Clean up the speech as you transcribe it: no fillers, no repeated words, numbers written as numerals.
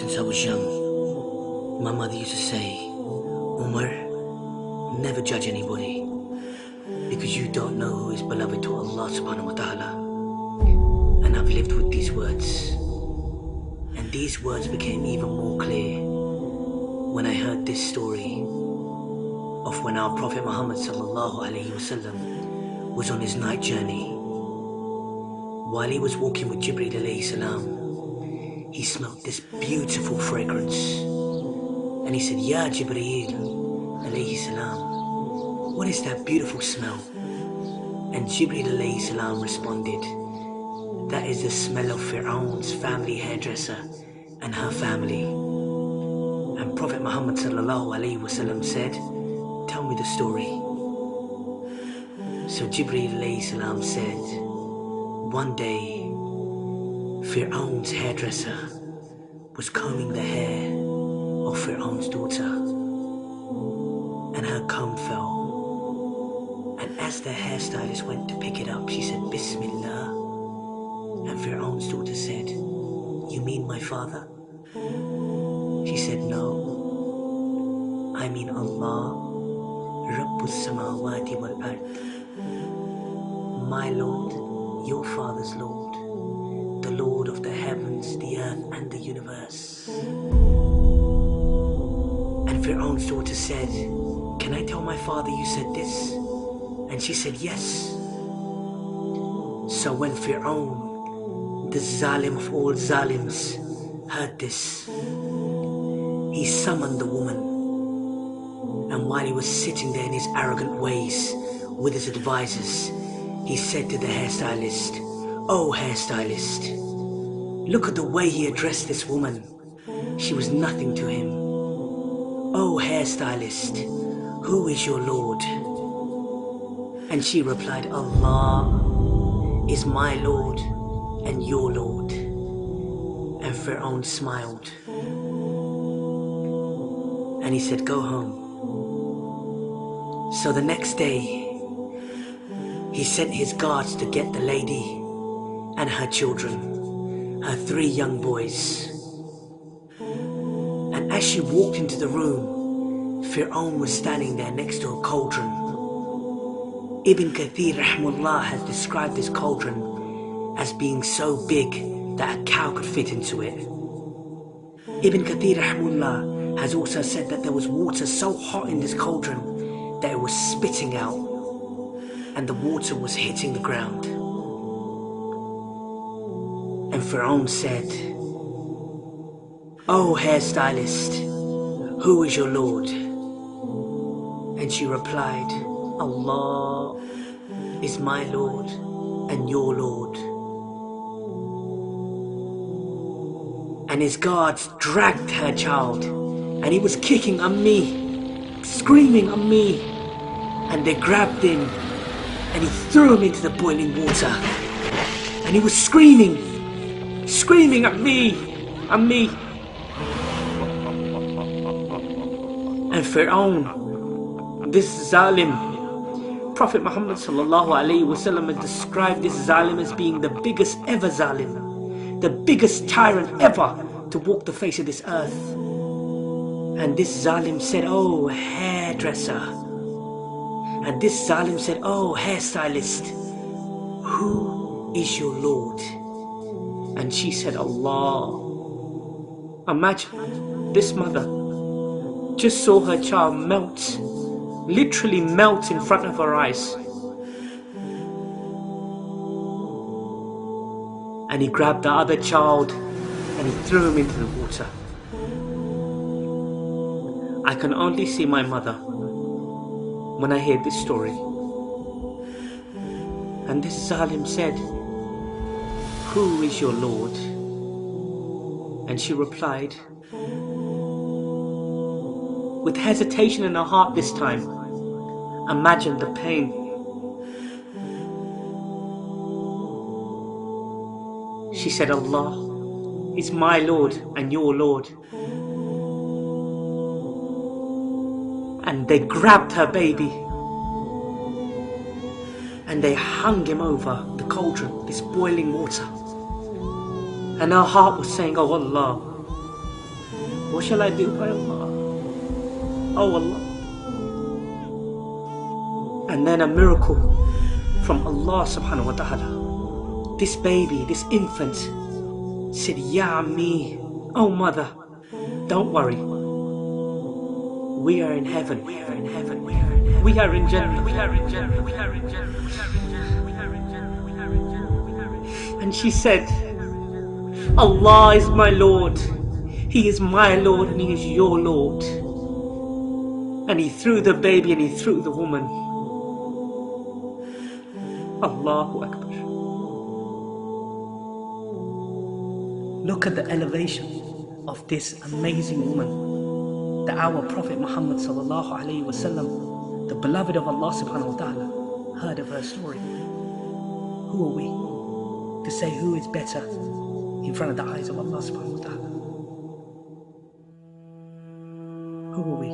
Since I was young, my mother used to say, Umar, never judge anybody, because you don't know who is beloved to Allah subhanahu wa ta'ala. And I've lived with these words. And these words became even more clear when I heard this story of when our Prophet Muhammad sallallahu alaihi wasallam was on his night journey. While he was walking with Jibreel alayhi salam, he smelled this beautiful fragrance. And he said, Ya Jibreel alayhi salam, what is that beautiful smell? And Jibreel alayhi salam responded, that is the smell of Fir'aun's family hairdresser and her family. And Prophet Muhammad sallallahu alaihi wasallam said, tell me the story. So Jibreel alayhi salam said, one day Fir'aun's hairdresser was combing the hair of Fir'aun's daughter, and her comb fell. And as the hairstylist went to pick it up, she said, Bismillah. And Fir'aun's daughter said, you mean my father? She said, no, I mean Allah, Rabbus Samawati wal Ard, my Lord, your father's Lord, the Lord of the heavens, the earth and the universe. And Fir'aun's daughter said, can I tell my father you said this? And she said, yes. So when Fir'aun, the Zalim of all Zalims, heard this, he summoned the woman. And while he was sitting there in his arrogant ways with his advisors, he said to the hairstylist, oh hairstylist, look at the way he addressed this woman. She was nothing to him. Oh hairstylist, who is your Lord? And she replied, Allah is my Lord and your Lord. And Fir'aun smiled. And he said, go home. So the next day, he sent his guards to get the lady and her children, her 3 young boys. And as she walked into the room, Fir'aun was standing there next to a cauldron. Ibn Kathir rahmullah has described this cauldron as being so big that a cow could fit into it. Ibn Kathir rahmullah has also said that there was water so hot in this cauldron that it was spitting out, and the water was hitting the ground. And Fir'aun said, oh hairstylist, who is your Lord? And she replied, Allah is my Lord and your Lord. And his guards dragged her child, and he was kicking on me, screaming on me, and they grabbed him and he threw him into the boiling water, and he was screaming at me. And Fir'aun, this Zalim, Prophet Muhammad sallallahu alaihi wasallam has described this Zalim as being the biggest ever Zalim, the biggest tyrant ever to walk the face of this earth. And this Zalim said, oh hairdresser. And this Zalim said, oh hairstylist, who is your Lord? And she said, Allah. Imagine, this mother just saw her child melt, literally melt in front of her eyes. And he grabbed the other child and he threw him into the water. I can only see my mother when I hear this story. And this Zalim said, who is your Lord? And she replied, with hesitation in her heart this time. Imagine the pain. She said, Allah is my Lord and your Lord. And they grabbed her baby and they hung him over the cauldron, this boiling water. And her heart was saying, oh Allah, What shall I do by Allah? Oh Allah. And then a miracle from Allah subhanahu wa ta'ala. This baby, this infant said, Ya Ammi, oh mother, don't worry. We are in heaven. We are in heaven. We are in heaven. We are in Jannah. We are in Jannah. We are in Jannah. We are in Jannah. We are in Jannah. We are in Jannah. And she said, Allah is my Lord. He is my Lord and He is your Lord. And He threw the baby and He threw the woman. Allahu Akbar. Look at the elevation of this amazing woman, that our Prophet Muhammad sallallahu alaihi wasallam, the beloved of Allah subhanahu wa ta'ala, heard of her story. Who are we to say who is better in front of the eyes of Allah subhanahu wa ta'ala? Who are we?